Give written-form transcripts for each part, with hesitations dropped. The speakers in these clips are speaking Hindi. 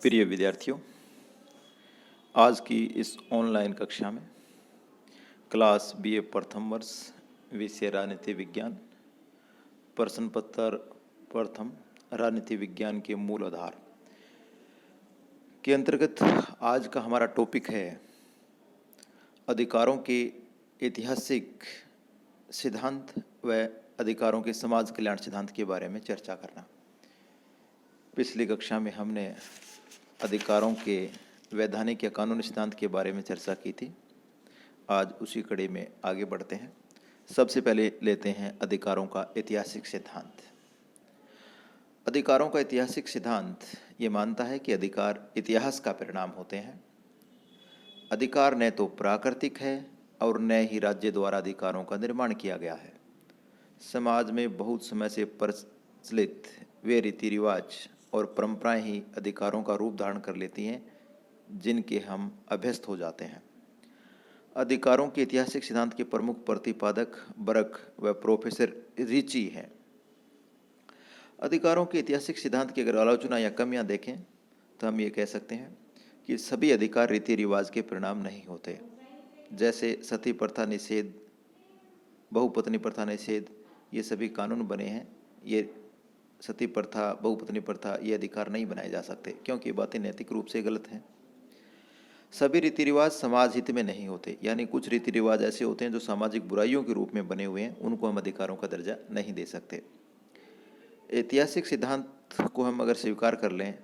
प्रिय विद्यार्थियों, आज की इस ऑनलाइन कक्षा में क्लास बीए प्रथम वर्ष विषय राजनीति विज्ञान, प्रश्न पत्र प्रथम राजनीति विज्ञान के मूल आधार के अंतर्गत आज का हमारा टॉपिक है अधिकारों के ऐतिहासिक सिद्धांत व अधिकारों के समाज कल्याण सिद्धांत के बारे में चर्चा करना। पिछली कक्षा में हमने अधिकारों के वैधानिक या कानूनी सिद्धांत के बारे में चर्चा की थी। आज उसी कड़ी में आगे बढ़ते हैं। सबसे पहले लेते हैं अधिकारों का ऐतिहासिक सिद्धांत। अधिकारों का ऐतिहासिक सिद्धांत ये मानता है कि अधिकार इतिहास का परिणाम होते हैं। अधिकार न तो प्राकृतिक है और न ही राज्य द्वारा अधिकारों का निर्माण किया गया है। समाज में बहुत समय से प्रचलित वे रीति रिवाज और परंपराएं ही अधिकारों का रूप धारण कर लेती हैं जिनके हम अभ्यस्त हो जाते हैं। अधिकारों के ऐतिहासिक सिद्धांत के प्रमुख प्रतिपादक बर्क व प्रोफेसर रिची हैं। अधिकारों के ऐतिहासिक सिद्धांत की अगर आलोचना या कमियां देखें तो हम ये कह सकते हैं कि सभी अधिकार रीति रिवाज के परिणाम नहीं होते। जैसे सती प्रथा निषेध, बहुपत्नी प्रथा निषेध, ये सभी कानून बने हैं। ये सती प्रथा, बहुपत्नी प्रथा, ये अधिकार नहीं बनाए जा सकते क्योंकि ये बातें नैतिक रूप से गलत हैं। सभी रीति रिवाज समाज हित में नहीं होते, यानी कुछ रीति रिवाज ऐसे होते हैं जो सामाजिक बुराइयों के रूप में बने हुए हैं, उनको हम अधिकारों का दर्जा नहीं दे सकते। ऐतिहासिक सिद्धांत को हम अगर स्वीकार कर लें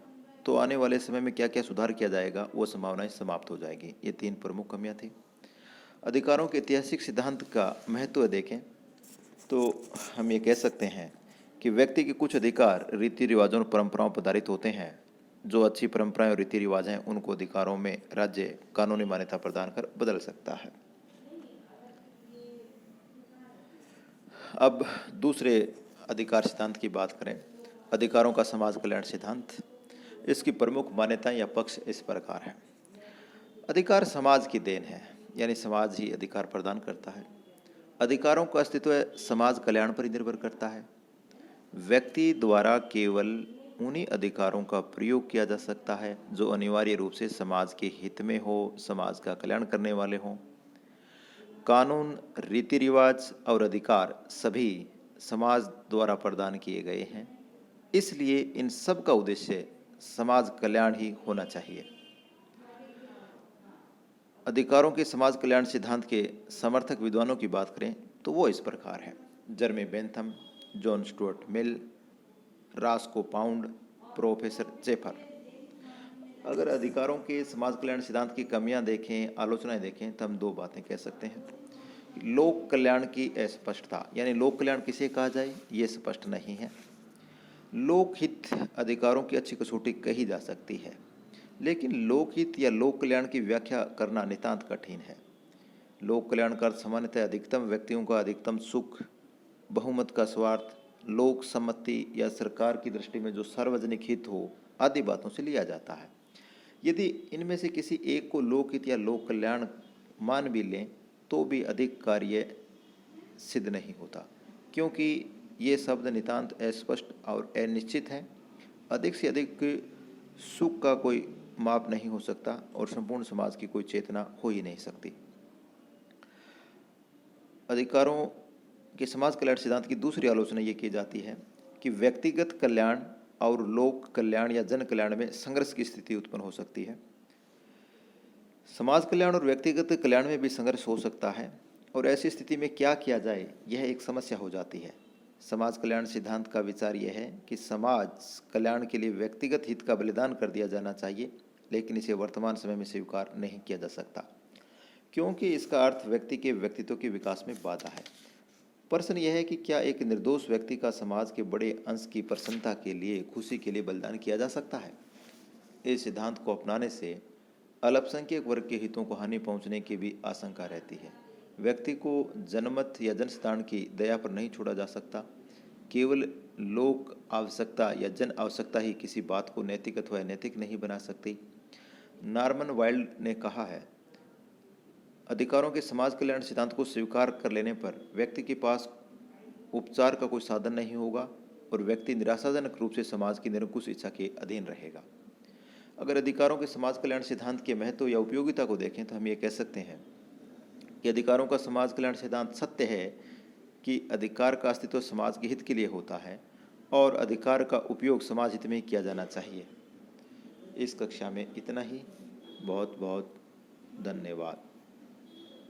तो आने वाले समय में क्या क्या सुधार किया जाएगा वो संभावनाएं समाप्त हो जाएगी। ये तीन प्रमुख कमियां थी। अधिकारों के ऐतिहासिक सिद्धांत का महत्व देखें तो हम ये कह सकते हैं कि व्यक्ति के कुछ अधिकार रीति रिवाजों और परंपराओं पर आधारित होते हैं। जो अच्छी परंपराएं और रीति रिवाज हैं उनको अधिकारों में राज्य कानूनी मान्यता प्रदान कर बदल सकता है। अब दूसरे अधिकार सिद्धांत की बात करें, अधिकारों का समाज कल्याण सिद्धांत। इसकी प्रमुख मान्यताएं या पक्ष इस प्रकार हैं। अधिकार समाज की देन है, यानी समाज ही अधिकार प्रदान करता है। अधिकारों का अस्तित्व समाज कल्याण पर ही निर्भर करता है। व्यक्ति द्वारा केवल उन्हीं अधिकारों का प्रयोग किया जा सकता है जो अनिवार्य रूप से समाज के हित में हो, समाज का कल्याण करने वाले हों। कानून, रीति रिवाज और अधिकार सभी समाज द्वारा प्रदान किए गए हैं, इसलिए इन सब का उद्देश्य समाज कल्याण ही होना चाहिए। अधिकारों के समाज कल्याण सिद्धांत के समर्थक विद्वानों की बात करें तो वो इस प्रकार है: Jeremy Bentham, John Stuart Mill, Roscoe Pound, professor जेफर। अगर अधिकारों के समाज कल्याण सिद्धांत की कमियां देखें, आलोचनाएं देखें तो हम दो बातें कह सकते हैं। लोक कल्याण की अस्पष्टता, यानी लोक कल्याण किसे कहा जाए ये स्पष्ट नहीं है। लोकहित अधिकारों की अच्छी कसौटी कही जा सकती है, लेकिन लोकहित या लोक कल्याण की व्याख्या करना नितांत कठिन है। लोक कल्याण का अर्थ सामान्यतः अधिकतम व्यक्तियों का अधिकतम सुख, बहुमत का स्वार्थ, लोक सम्मति या सरकार की दृष्टि में जो सार्वजनिक हित हो आदि बातों से लिया जाता है। यदि इनमें से किसी एक को लोकहित या लोक कल्याण मान भी लें तो भी अधिक कार्य सिद्ध नहीं होता, क्योंकि ये शब्द नितांत अस्पष्ट और अनिश्चित हैं। अधिक से अधिक सुख का कोई माप नहीं हो सकता और संपूर्ण समाज की कोई चेतना हो ही नहीं सकती। अधिकारों के समाज कल्याण सिद्धांत की दूसरी आलोचना ये की जाती है कि व्यक्तिगत कल्याण और लोक कल्याण या जन कल्याण में संघर्ष की स्थिति उत्पन्न हो सकती है। समाज कल्याण और व्यक्तिगत कल्याण में भी संघर्ष हो सकता है और ऐसी स्थिति में क्या किया जाए यह एक समस्या हो जाती है। समाज कल्याण सिद्धांत का विचार यह है कि समाज कल्याण के लिए व्यक्तिगत हित का बलिदान कर दिया जाना चाहिए, लेकिन इसे वर्तमान समय में स्वीकार नहीं किया जा सकता क्योंकि इसका अर्थ व्यक्ति के व्यक्तित्व के विकास में बाधा है। प्रश्न यह है कि क्या एक निर्दोष व्यक्ति का समाज के बड़े अंश की प्रसन्नता के लिए, खुशी के लिए बलिदान किया जा सकता है? इस सिद्धांत को अपनाने से अल्पसंख्यक वर्ग के हितों को हानि पहुंचने की भी आशंका रहती है। व्यक्ति को जनमत या जनसाधारण की दया पर नहीं छोड़ा जा सकता। केवल लोक आवश्यकता या जन आवश्यकता ही किसी बात को नैतिक अथवा अनैतिक नहीं बना सकती। नॉर्मन वाइल्ड ने कहा है, अधिकारों के समाज कल्याण सिद्धांत को स्वीकार कर लेने पर व्यक्ति के पास उपचार का कोई साधन नहीं होगा और व्यक्ति निराशाजनक रूप से समाज की निरंकुश इच्छा के अधीन रहेगा। अगर अधिकारों के समाज कल्याण सिद्धांत के महत्व या उपयोगिता को देखें तो हम ये कह सकते हैं कि अधिकारों का समाज कल्याण सिद्धांत सत्य है कि अधिकार का अस्तित्व समाज के हित के लिए होता है और अधिकार का उपयोग समाज हित में ही किया जाना चाहिए। इस कक्षा में इतना ही। बहुत बहुत धन्यवाद।